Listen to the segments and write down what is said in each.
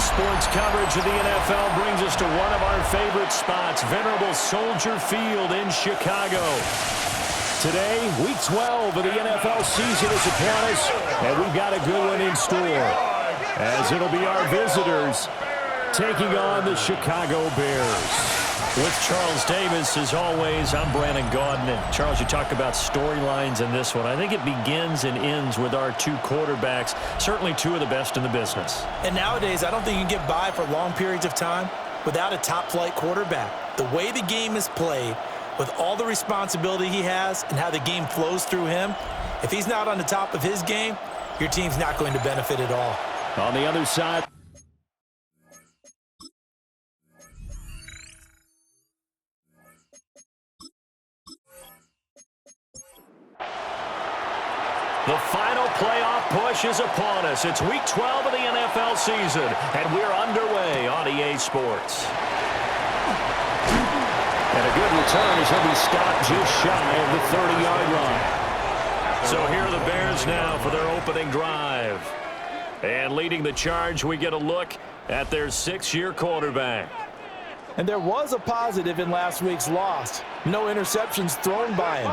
Sports coverage of the NFL brings us to one of our favorite spots, venerable Soldier Field in Chicago. Today, Week 12 of the NFL season is upon us, and we've got a good one in store, as it'll be our visitors taking on the Chicago Bears. With Charles Davis, as always, I'm Brandon Gaudin. And Charles, you talk about storylines in this one. I think it begins and ends with our two quarterbacks, certainly two of the best in the business. And nowadays, I don't think you can get by for long periods of time without a top-flight quarterback. The way the game is played, with all the responsibility he has and how the game flows through him, if he's not on the top of his game, your team's not going to benefit at all. On the other side, the final playoff push is upon us. It's Week 12 of the NFL season, and we're underway on EA Sports. And a good return as he'll be stopped just shy of the 30-yard line. So here are the Bears now for their opening drive. And leading the charge, we get a look at their 6-year quarterback. And there was a positive in last week's loss. No interceptions thrown by him.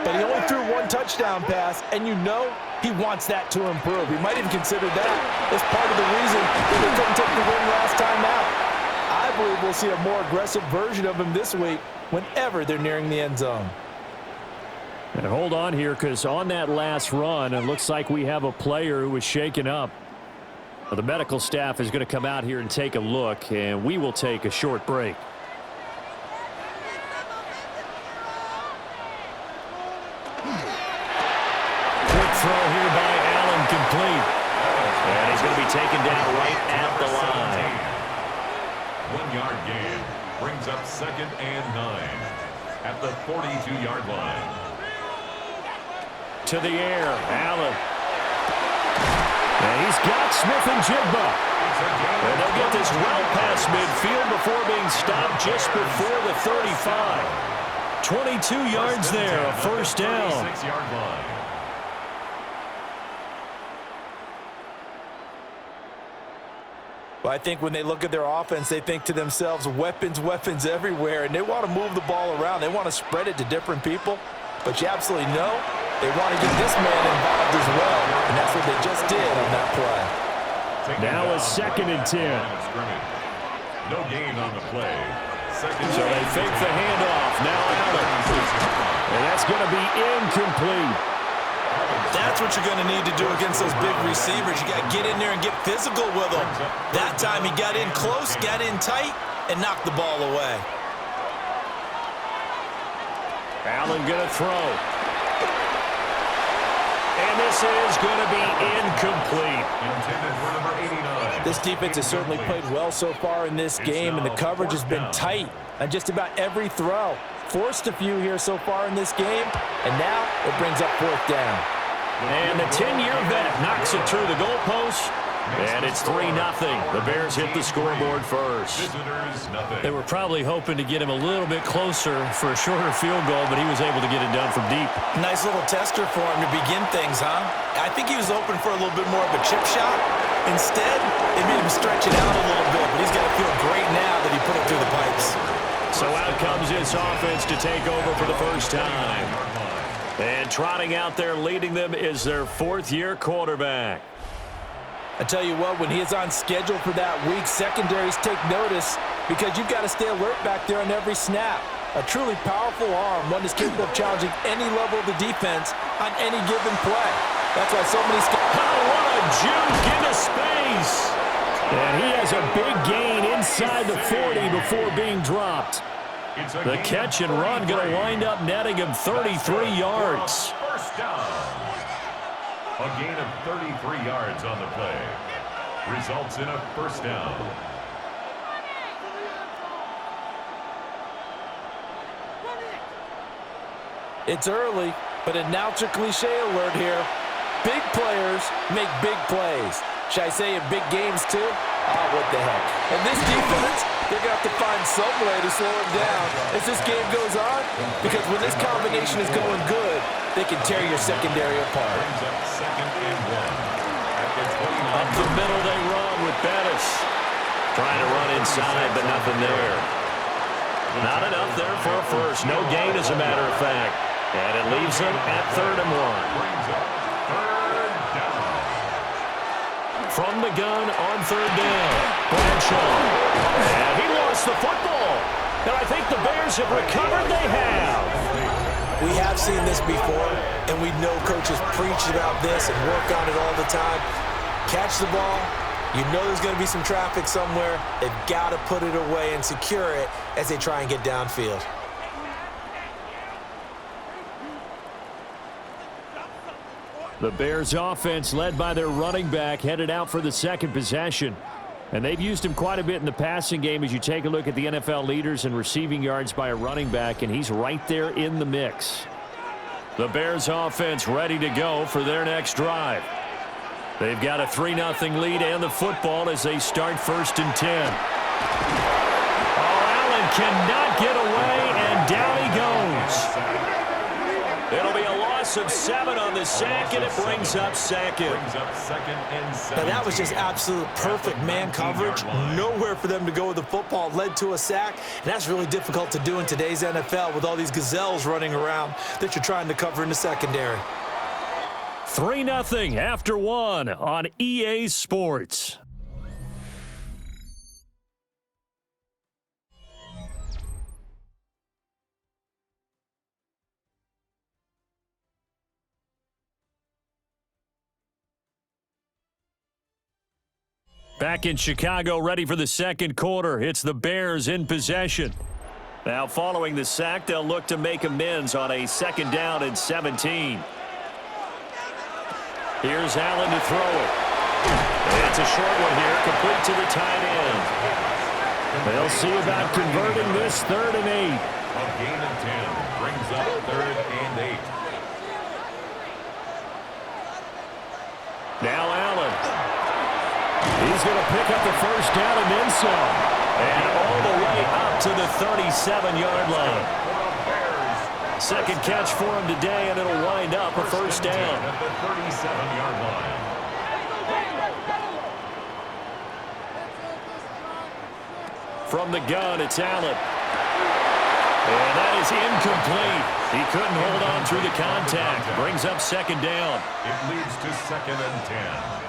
But he only threw one touchdown pass, and you know he wants that to improve. He might even consider that as part of the reason that they couldn't take the win last time out. I believe we'll see a more aggressive version of him this week whenever they're nearing the end zone. And hold on here, because on that last run, it looks like we have a player who was shaken up. Well, the medical staff is going to come out here and take a look, and we will take a short break. Quick throw here by Allen, complete. And he's going to be taken down right at the line. 1-yard gain brings up 2nd and 9 at the 42-yard line. To the air, Allen. And he's got Smith and Jigba. And they'll get this well past midfield before being stopped just before the 35. 22 yards there, a first down. 6-yard line. Well, I think when they look at their offense, they think to themselves, weapons, weapons everywhere, and they want to move the ball around. They want to spread it to different people, but you absolutely know they want to get this man involved as well, and that's what they just did on that play. Now a 2nd and 10. No gain on the play. So they fake the handoff. Now Allen. And that's going to be incomplete. That's what you're going to need to do against those big receivers. You got to get in there and get physical with them. That time he got in close, got in tight, and knocked the ball away. Allen going to throw. And this is going to be incomplete. Intended for number 89. This defense has certainly played well so far in this game, and the coverage has been tight on just about every throw. Forced a few here so far in this game, and now it brings up 4th down. And the 10-year vet knocks it through the goalpost, and it's 3-0. The Bears hit the scoreboard first. Visitors, nothing. They were probably hoping to get him a little bit closer for a shorter field goal, but he was able to get it done from deep. Nice little tester for him to begin things, huh? I think he was open for a little bit more of a chip shot. Instead, they made him stretch it out a little bit, but he's got to feel great now that he put it through the pipes. So out comes his offense to take over for the first time. And trotting out there leading them is their 4th-year quarterback. I tell you what, when he is on schedule for that week, secondaries take notice because you've got to stay alert back there on every snap. A truly powerful arm, one that's capable of challenging any level of the defense on any given play. That's why so many... Oh, what a juke into space! And he has a big gain inside the 40 before being dropped. The catch and run going to wind up netting him 33 yards. First down. A gain of 33 yards on the play. Results in a first down. It's early, but announcer cliche alert here. Big players make big plays. Should I say in big games too? Oh, what the heck. And this defense, they're going to have to find some way to slow him down as this game goes on, because when this combination is going good, they can tear your secondary apart. Up 2nd and 1. Up the middle they run with Bettis. Trying to run inside, but nothing there. Not enough there for a first. No gain, as a matter of fact. And it leaves him at 3rd and 1. From the gun on 3rd down. Bradshaw. And he lost the football. And I think the Bears have recovered. They have. We have seen this before, and we know coaches preach about this and work on it all the time. Catch the ball. You know there's going to be some traffic somewhere. They've got to put it away and secure it as they try and get downfield. The Bears offense, led by their running back, headed out for the second possession. And they've used him quite a bit in the passing game as you take a look at the NFL leaders in receiving yards by a running back, and he's right there in the mix. The Bears offense ready to go for their next drive. They've got a 3-0 lead and the football as they start 1st and 10. Oh, Allen cannot get away, and down he goes. It'll be a loss of 7 on the sack, and it brings up second. Now that was just absolute perfect man coverage. Nowhere for them to go with the football. Led to a sack, and that's really difficult to do in today's NFL with all these gazelles running around that you're trying to cover in the secondary. 3-0 after 1 on EA Sports. Back in Chicago, ready for the second quarter. It's the Bears in possession. Now, following the sack, they'll look to make amends on a 2nd down and 17. Here's Allen to throw it. It's a short one here, complete to the tight end. They'll see about converting this 3rd and 8. A gain of 10 brings up 3rd and 8. Now Allen. He's going to pick up the 1st down and then some. And all the way up to the 37-yard line. Second catch for him today, and it'll wind up a 1st down. At the 37-yard line. From the gun, it's Allen. And that is incomplete. He couldn't hold on through the contact. Brings up 2nd down. It leads to 2nd and 10.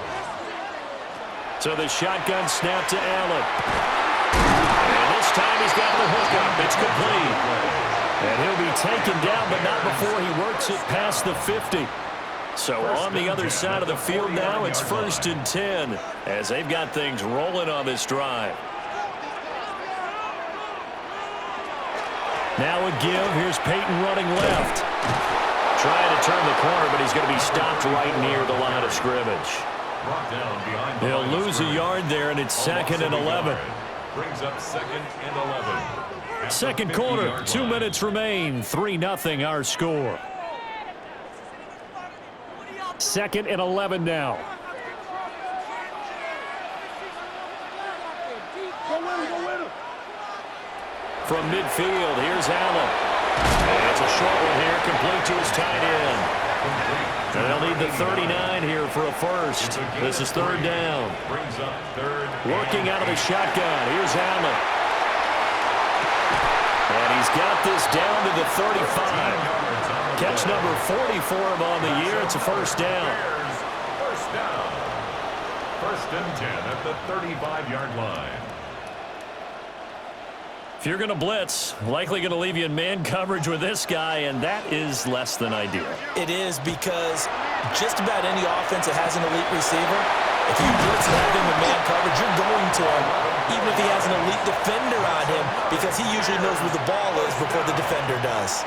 So the shotgun snap to Allen. And this time he's got the hookup. It's complete. And he'll be taken down, but not before he works it past the 50. So on the other side of the field now, it's 1st and 10 as they've got things rolling on this drive. Now a give. Here's Peyton running left. Trying to turn the corner, but he's going to be stopped right near the line of scrimmage. He'll lose a yard there, and it's 2nd and 11. Brings up 2nd and 11. Second quarter, 2 minutes remain. 3-0 our score. 2nd and 11 now. From midfield, here's Allen. And it's a short one here, complete to his tight end. And they'll need the 39 here for a first. This is 3rd down. Working out of the shotgun. Here's Allen. And he's got this down to the 35. Catch number 40 for him on the year. It's a 1st down. 1st and 10 at the 35-yard line. If you're going to blitz, likely going to leave you in man coverage with this guy, and that is less than ideal. It is, because just about any offense that has an elite receiver, if you blitz and have him in man coverage, you're going to him, even if he has an elite defender on him, because he usually knows where the ball is before the defender does.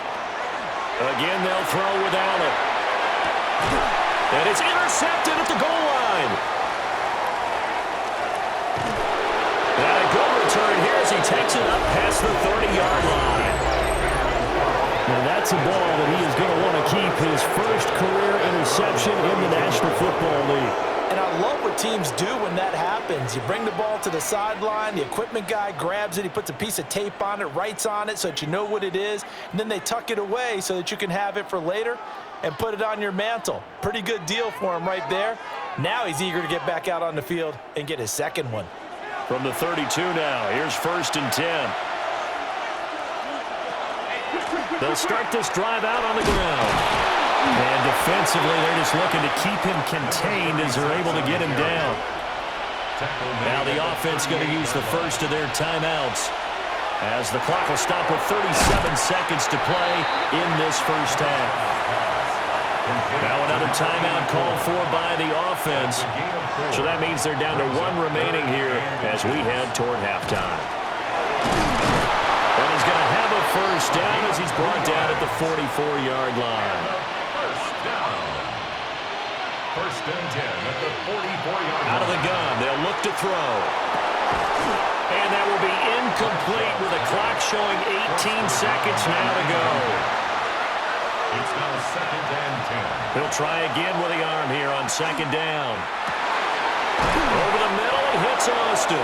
Again, they'll throw with Allen. And it's intercepted at the goal line. And a good return here as he takes it up past the 30-yard line. Now that's a ball that he is going to want to keep, his first career interception in the National Football League. And I love what teams do when that happens. You bring the ball to the sideline, the equipment guy grabs it, he puts a piece of tape on it, writes on it so that you know what it is, and then they tuck it away so that you can have it for later and put it on your mantle. Pretty good deal for him right there. Now he's eager to get back out on the field and get his second one. From the 32 now, here's 1st and 10. They'll start this drive out on the ground. And defensively, they're just looking to keep him contained as they're able to get him down. Now the offense going to use the first of their timeouts, as the clock will stop with 37 seconds to play in this first half. Now another timeout called for by the offense. So that means they're down to 1 remaining here as we head toward halftime. And he's going to have a first down as he's brought down at the 44-yard line. First and 10 at the 44-yard line. Out of the gun, they'll look to throw. And that will be incomplete with a clock showing 18 seconds now to go. It's now 2nd and 10. He'll try again with the arm here on 2nd down. Over the middle, he hits Austin.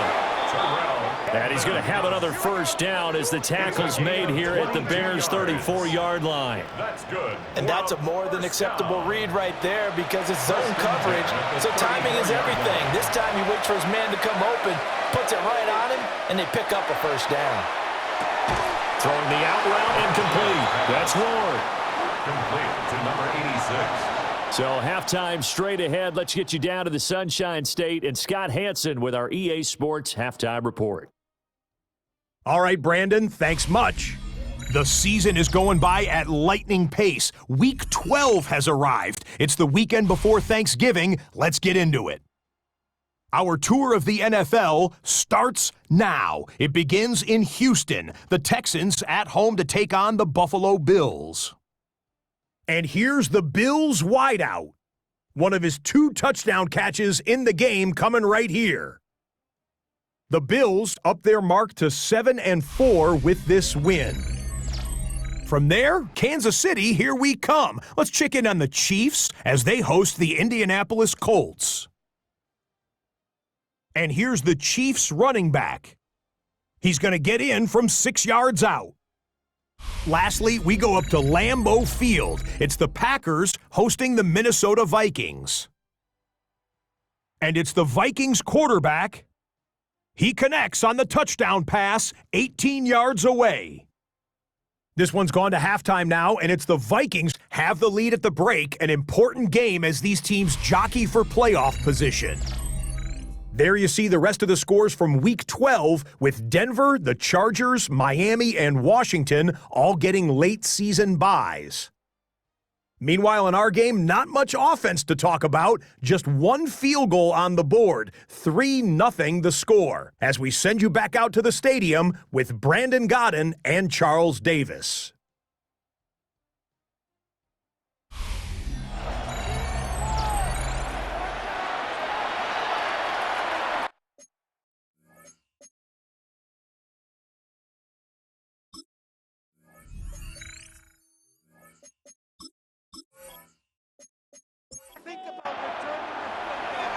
And he's going to have another first down as the tackle's made here at the Bears' 34-yard line. That's good. And that's a more than acceptable read right there because it's zone coverage, so timing is everything. This time he waits for his man to come open, puts it right on him, and they pick up a first down. Throwing the out route incomplete. That's Ward. Complete to number 86. So halftime straight ahead. Let's get you down to the Sunshine State and Scott Hansen with our EA Sports Halftime Report. All right, Brandon, thanks much. The season is going by at lightning pace. Week 12 has arrived. It's the weekend before Thanksgiving. Let's get into it. Our tour of the NFL starts now. It begins in Houston. The Texans at home to take on the Buffalo Bills. And here's the Bills wideout. One of his 2 touchdown catches in the game coming right here. The Bills up their mark to 7-4 with this win. From there, Kansas City, here we come. Let's check in on the Chiefs as they host the Indianapolis Colts. And here's the Chiefs running back. He's going to get in from 6 yards out. Lastly, we go up to Lambeau Field. It's the Packers hosting the Minnesota Vikings. And it's the Vikings quarterback. He connects on the touchdown pass 18 yards away. This one's gone to halftime now, and it's the Vikings have the lead at the break, an important game as these teams jockey for playoff position. There you see the rest of the scores from Week 12 with Denver, the Chargers, Miami, and Washington all getting late-season byes. Meanwhile, in our game, not much offense to talk about, just 1 field goal on the board, 3-0 the score, as we send you back out to the stadium with Brandon Godden and Charles Davis.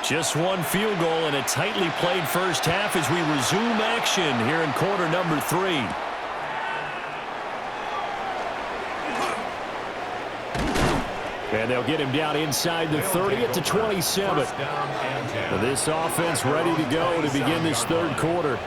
Just 1 field goal and a tightly played first half as we resume action here in quarter number 3. And they'll get him down inside the 30 at the 27. This offense ready to go to begin this 3rd quarter.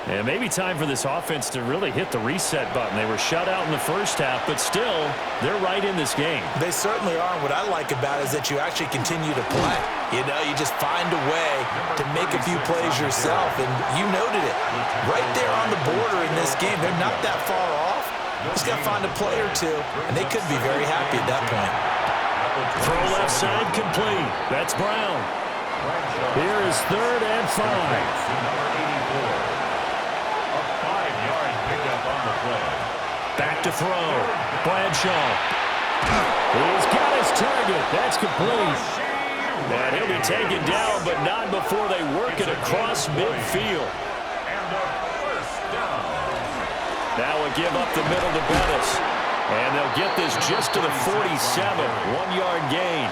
And maybe time for this offense to really hit the reset button. They were shut out in the first half, but still, they're right in this game. They certainly are. What I like about it is that you actually continue to play. You know, you just find a way to make a few plays yourself, and you noted it. Right there on the border in this game, they're not that far off. Just got to find a play or two, and they could be very happy at that point. Throw left side complete. That's Brown. Here is 3rd and 5. Back to throw. Bradshaw. He's got his target. That's complete. And he'll be taken down, but not before they work it across midfield. Now a give up the middle to Bettis. And they'll get this just to the 47. 1-yard gain.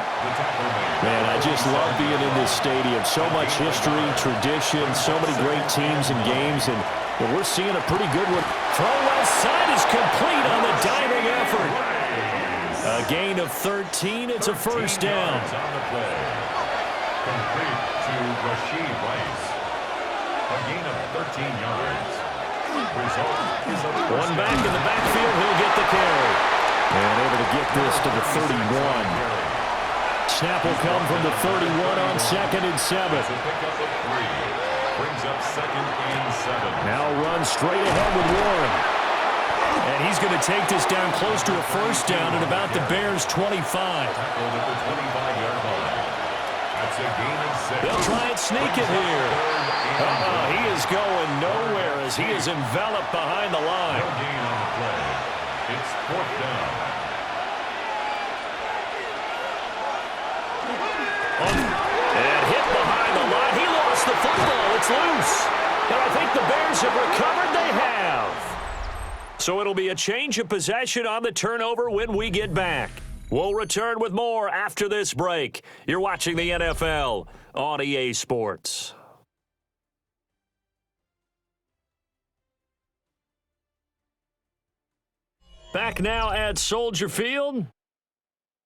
Man, I just love being in this stadium. So much history, tradition, so many great teams and games, and we're seeing a pretty good one. Throw left side is complete on the diving effort. A gain of 13. It's a first down. On the play. Complete to Rashee Rice. A gain of 13 yards. Result is a One back in the backfield. He'll get the carry. And able to get this to the 31. Snap will come from the 31 on 2nd and 7. It's a pickup of 3. Brings up 2nd and 7. Now runs straight ahead with Warren. And he's going to take this down close to a first down at about the Bears' 25. Tackled at the 25-yard line. That's a gain of 6. They'll try and sneak it here. He is going nowhere as he is enveloped behind the line. No gain on the play. It's 4th down. And hit behind the line. He lost the football. It's loose. And I think the Bears have recovered. They have. So it'll be a change of possession on the turnover when we get back. We'll return with more after this break. You're watching the NFL on EA Sports. Back now at Soldier Field.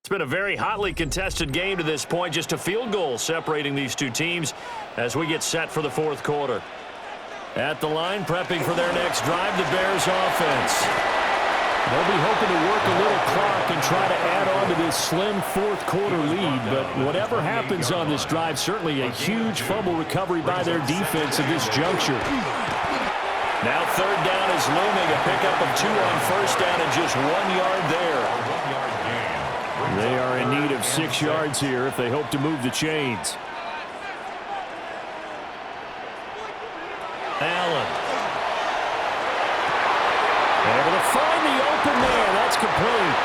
It's been a very hotly contested game to this point. Just a field goal separating these two teams as we get set for the fourth quarter. At the line, prepping for their next drive, the Bears offense. They'll be hoping to work a little clock and try to add on to this slim fourth quarter lead. But whatever happens on this drive, certainly a huge fumble recovery by their defense at this juncture. Now 3rd down is looming. A pickup of 2 on 1st down and just 1 yard there. They are in need of 6 yards here if they hope to move the chains. Allen. Able to find the open there. That's complete.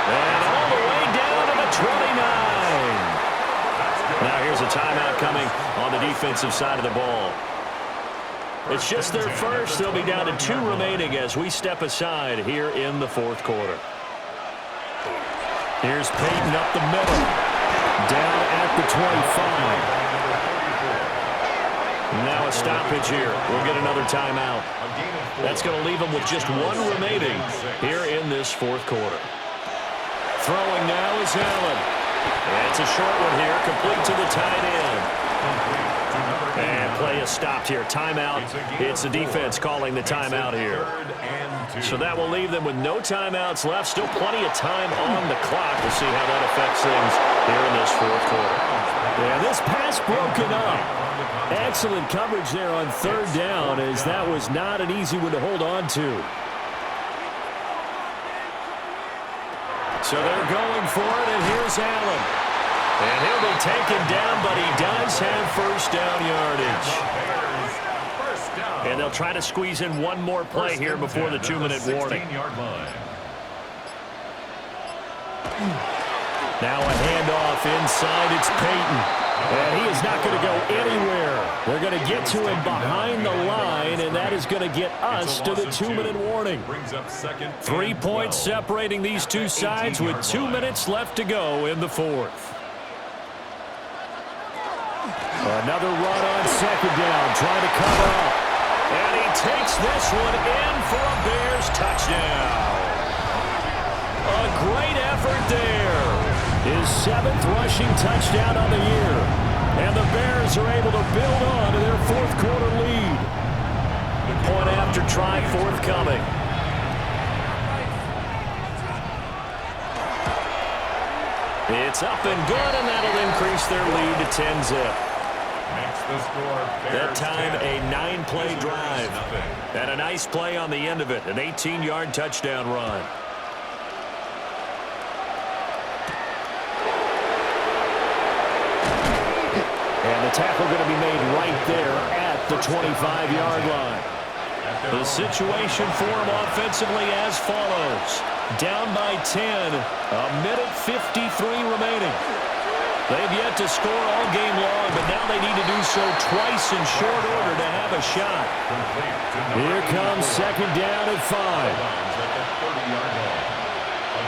And all the way down to the 29. Now here's a timeout coming on the defensive side of the ball. It's just their first. They'll be down to 2 remaining as we step aside here in the fourth quarter. Here's Peyton up the middle. Down at the 25. Now a stoppage here. We'll get another timeout. That's going to leave them with just 1 remaining here in this fourth quarter. Throwing now is Allen. It's a short one here, complete to the tight end. And play is stopped here. Timeout. It's the defense calling the timeout here. So that will leave them with no timeouts left. Still plenty of time on the clock. We'll see how that affects things here in this fourth quarter. Yeah, this pass broken up. Excellent coverage there on 3rd down, as that was not an easy one to hold on to. So they're going for it, and here's Allen. And he'll be taken down, but he does have first down yardage. And they'll try to squeeze in one more play here before the 2-minute warning. Now a handoff inside. It's Peyton. And he is not going to go anywhere. They're going to get to him behind the line, and that is going to get us to the 2-minute warning. 3 points separating these two sides with 2 minutes left to go in the fourth. Another run on 2nd down, trying to cover up. And he takes this one in for a Bears touchdown. A great effort there. His 7th rushing touchdown on the year. And the Bears are able to build on to their fourth quarter lead. Point after try forthcoming. It's up and good, and that'll increase their lead to 10-zip. That time, a 9-play drive. And a nice play on the end of it, an 18-yard touchdown run. And the tackle going to be made right there at the 25-yard line. The situation for him offensively as follows. Down by 10, a minute 53 remaining. They've yet to score all game long, but now they need to do so twice in short order to have a shot. Here comes 2nd down at 5. A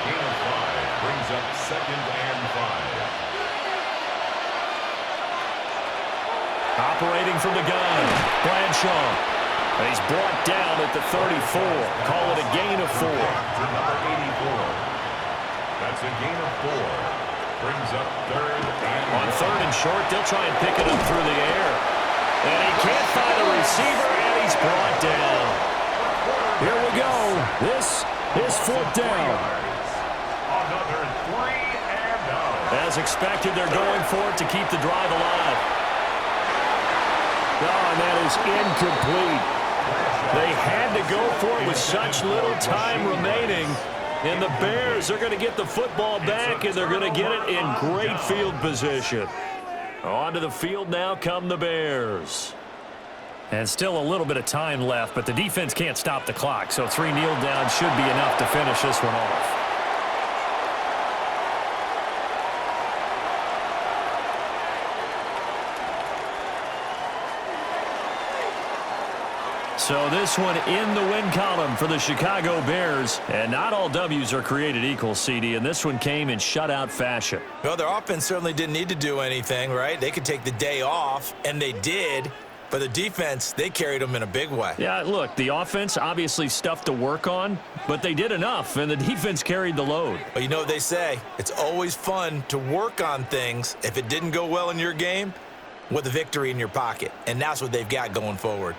gain of 5 brings up 2nd and 5. Operating from the gun, Bradshaw. He's brought down at the 34. Call it a gain of 4. To number 84. That's a gain of 4. Brings up 3rd and on 3rd and short, they'll try and pick it up through the air. And he can't find a receiver, and he's brought down. Here we go. This is fourth down. Another 3 and out. As expected, they're going for it to keep the drive alive. Oh, and that is incomplete. They had to go for it with such little time remaining. And the Bears are going to get the football back, and they're going to get it in great field position. Onto the field now come the Bears. And still a little bit of time left, but the defense can't stop the clock, so 3 kneel downs should be enough to finish this one off. So this one in the win column for the Chicago Bears. And not all W's are created equal, CD, and this one came in shutout fashion. Well, their offense certainly didn't need to do anything, right? They could take the day off, and they did. But the defense, they carried them in a big way. Yeah, look, the offense, obviously stuff to work on, but they did enough, and the defense carried the load. But you know what they say, it's always fun to work on things if it didn't go well in your game with a victory in your pocket. And that's what they've got going forward.